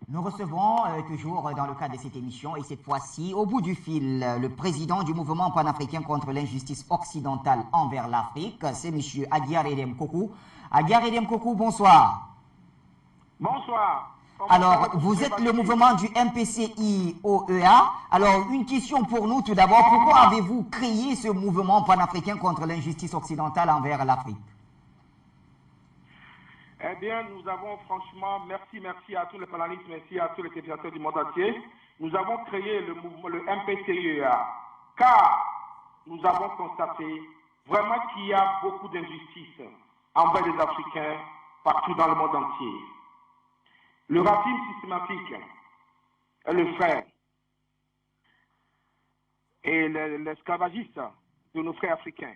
Nous recevons toujours dans le cadre de cette émission, et cette fois-ci, au bout du fil, le président du mouvement panafricain contre l'injustice occidentale envers l'Afrique, c'est M. Aguiar Edem Kokou. Aguiar Edem Kokou, bonsoir. Bonsoir. Alors, vous êtes le mouvement du MPCI-OEA. Alors, une question pour nous tout d'abord. Pourquoi avez-vous créé ce mouvement panafricain contre l'injustice occidentale envers l'Afrique? Eh bien, nous avons franchement, merci à tous les panélistes, merci à tous les téléspectateurs du monde entier. Nous avons créé le mouvement, le MPCI-OEA, car nous avons constaté vraiment qu'il y a beaucoup d'injustices envers les Africains partout dans le monde entier. Le racisme systématique est le frère et l'esclavagiste de nos frères africains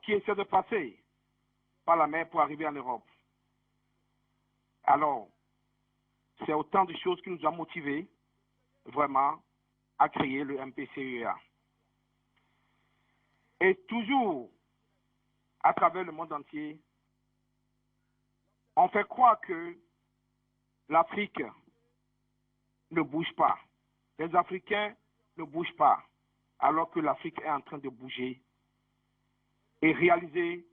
qui essaient de passer par la mer pour arriver en Europe. Alors, c'est autant de choses qui nous ont motivés vraiment à créer le MPCI-OEA. Et toujours, à travers le monde entier, on fait croire que l'Afrique ne bouge pas. Les Africains ne bougent pas, alors que l'Afrique est en train de bouger et réaliser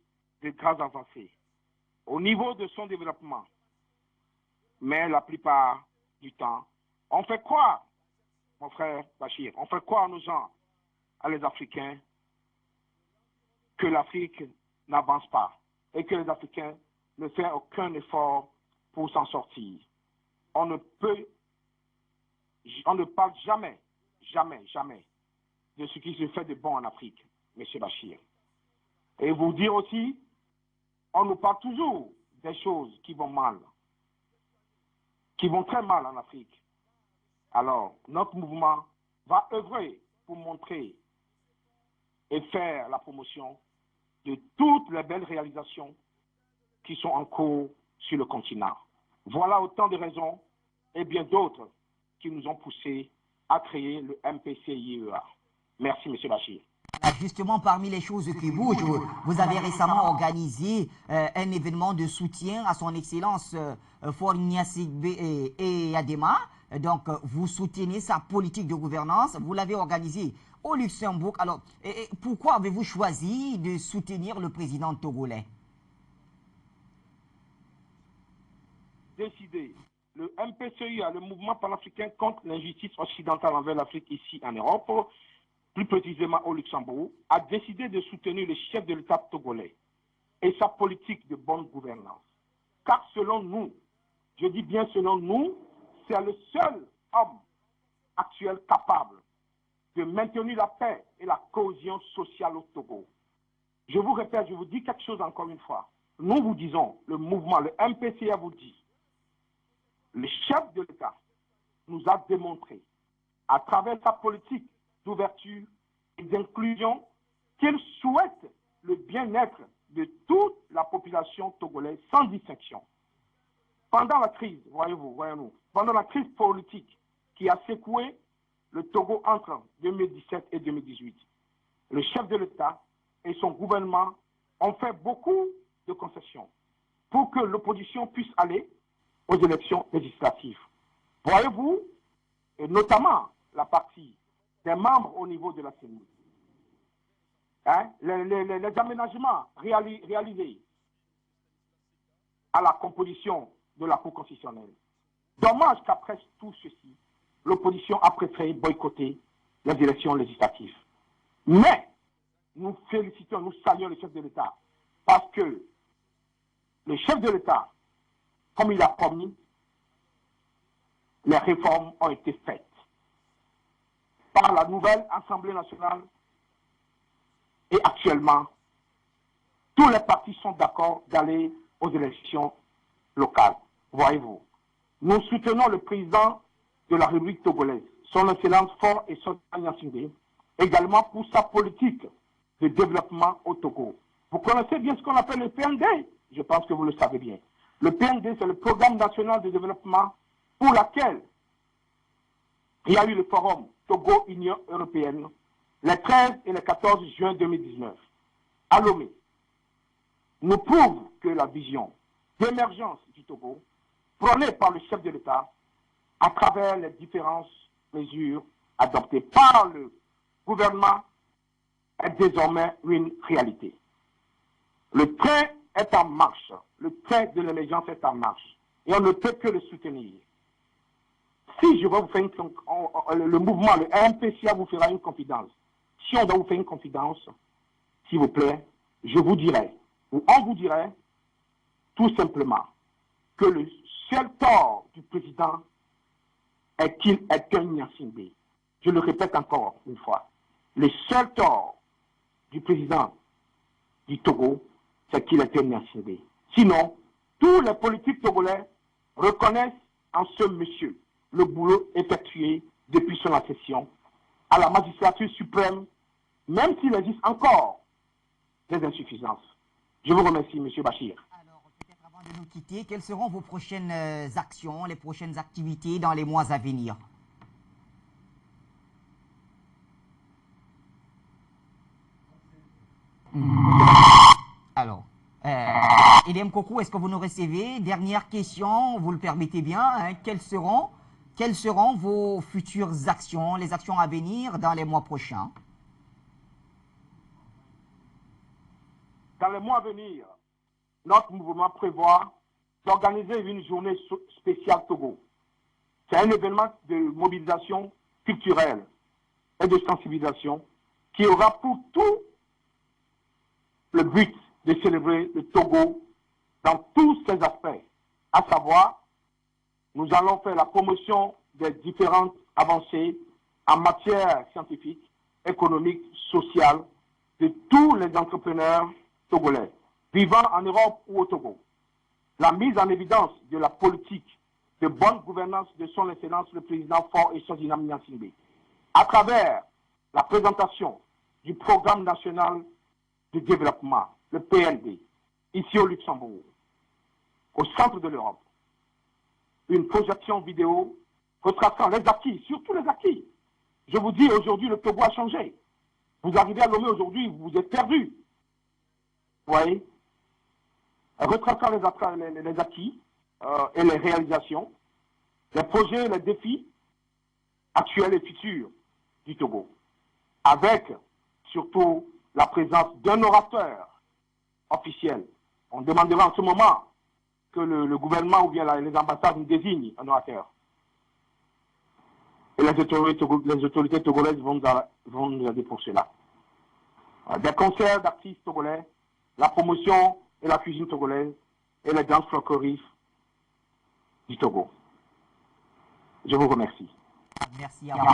de grandes avancées au niveau de son développement. Mais la plupart du temps, on fait croire, mon frère Bachir, on fait croire à nos gens, à les Africains, que l'Afrique n'avance pas et que les Africains ne font aucun effort pour s'en sortir. On ne parle jamais de ce qui se fait de bon en Afrique, M. Bachir. Et vous dire aussi, on nous parle toujours des choses qui vont mal, qui vont très mal en Afrique. Alors, notre mouvement va œuvrer pour montrer et faire la promotion de toutes les belles réalisations qui sont en cours sur le continent. Voilà autant de raisons et bien d'autres qui nous ont poussés à créer le MPCI-OEA. Merci, M. Bachir. Justement, parmi les choses qui bougent, vous avez récemment organisé un événement de soutien à son Excellence Faure Gnassingbé et Adema. Donc, vous soutenez sa politique de gouvernance. Vous l'avez organisé au Luxembourg. Alors, pourquoi avez-vous choisi de soutenir le président togolais? Décidé. Le MPCI, le mouvement panafricain contre l'injustice occidentale envers l'Afrique ici en Europe, plus précisément au Luxembourg, a décidé de soutenir le chef de l'État togolais et sa politique de bonne gouvernance. Car selon nous, je dis bien selon nous, c'est le seul homme actuel capable de maintenir la paix et la cohésion sociale au Togo. Je vous répète, je vous dis quelque chose encore une fois. Nous vous disons, le mouvement, le MPCA vous dit, le chef de l'État nous a démontré, à travers sa politique d'ouverture et d'inclusion, qu'il souhaite le bien-être de toute la population togolaise sans distinction. Pendant la crise, voyons-nous, pendant la crise politique qui a secoué le Togo entre 2017 et 2018, le chef de l'État et son gouvernement ont fait beaucoup de concessions pour que l'opposition puisse aller aux élections législatives. Voyez-vous, et notamment la partie des membres au niveau de la CENI, les aménagements réalisés à la composition de la Cour constitutionnelle. Dommage qu'après tout ceci, l'opposition a préféré boycotter les élections législatives. Mais nous félicitons, nous saluons le chef de l'État parce que le chef de l'État, comme il a promis, les réformes ont été faites par la nouvelle Assemblée nationale et actuellement, tous les partis sont d'accord d'aller aux élections locales. Voyez-vous, nous soutenons le président de la République togolaise, son Excellence Faure et son Gnassingbé, également pour sa politique de développement au Togo. Vous connaissez bien ce qu'on appelle le PND, je pense que vous le savez bien. Le PND, c'est le Programme national de développement pour lequel il y a eu le forum Togo-Union européenne les 13 et les 14 juin 2019 à Lomé. Nous prouve que la vision d'émergence du Togo prônée par le chef de l'État à travers les différentes mesures adoptées par le gouvernement est désormais une réalité. Le train est en marche. Le train de l'émergence est en marche. Et on ne peut que le soutenir. Si je vais vous faire le mouvement, le RMPCA vous fera une confidence. Si on doit vous faire une confidence, s'il vous plaît, je vous dirai, ou on vous dirait, tout simplement, que le seul tort du président est qu'il est un Nyassimbe. Je le répète encore une fois. Le seul tort du président du Togo, c'est qu'il est un Nyassimbe. Sinon, tous les politiques togolais reconnaissent en ce monsieur le boulot effectué depuis son accession à la magistrature suprême, même s'il existe encore des insuffisances. Je vous remercie, M. Bachir. Alors, peut-être avant de nous quitter, quelles seront vos prochaines actions, les prochaines activités dans les mois à venir? Alors, Idem Kokou, est-ce que vous nous recevez? Dernière question, vous le permettez bien, hein, quelles seront vos futures actions, les actions à venir dans les mois prochains? Dans les mois à venir, notre mouvement prévoit d'organiser une journée spéciale Togo. C'est un événement de mobilisation culturelle et de sensibilisation qui aura pour tout le but de célébrer le Togo dans tous ses aspects, à savoir, nous allons faire la promotion des différentes avancées en matière scientifique, économique, sociale de tous les entrepreneurs togolais, vivant en Europe ou au Togo. La mise en évidence de la politique de bonne gouvernance de son Excellence le président Faure Essondina Nyassimbe, à travers la présentation du programme national de développement, le PND, ici au Luxembourg, au centre de l'Europe. Une projection vidéo retraçant les acquis, surtout les acquis. Je vous dis, aujourd'hui, le Togo a changé. Vous arrivez à Lomé aujourd'hui, vous êtes perdu. Vous voyez? Retraçant les acquis et les réalisations, les projets, les défis actuels et futurs du Togo. Avec surtout la présence d'un orateur officiel. On demandera en ce moment que le gouvernement ou bien les ambassades nous désignent un orateur. Et les autorités togolaises vont nous aider pour cela. Des concerts d'artistes togolais, la promotion et la cuisine togolaise et les danses folkloriques du Togo. Je vous remercie. Merci à vous,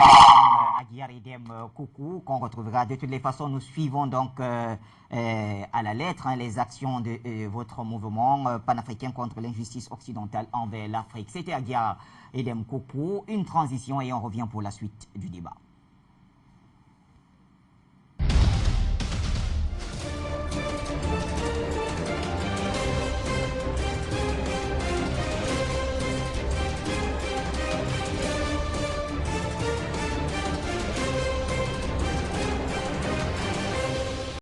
Aguiar Idem Kokou, qu'on retrouvera. De toutes les façons, nous suivons donc à la lettre les actions de votre mouvement panafricain contre l'injustice occidentale envers l'Afrique. C'était Aguiar Idem Kokou, une transition et on revient pour la suite du débat.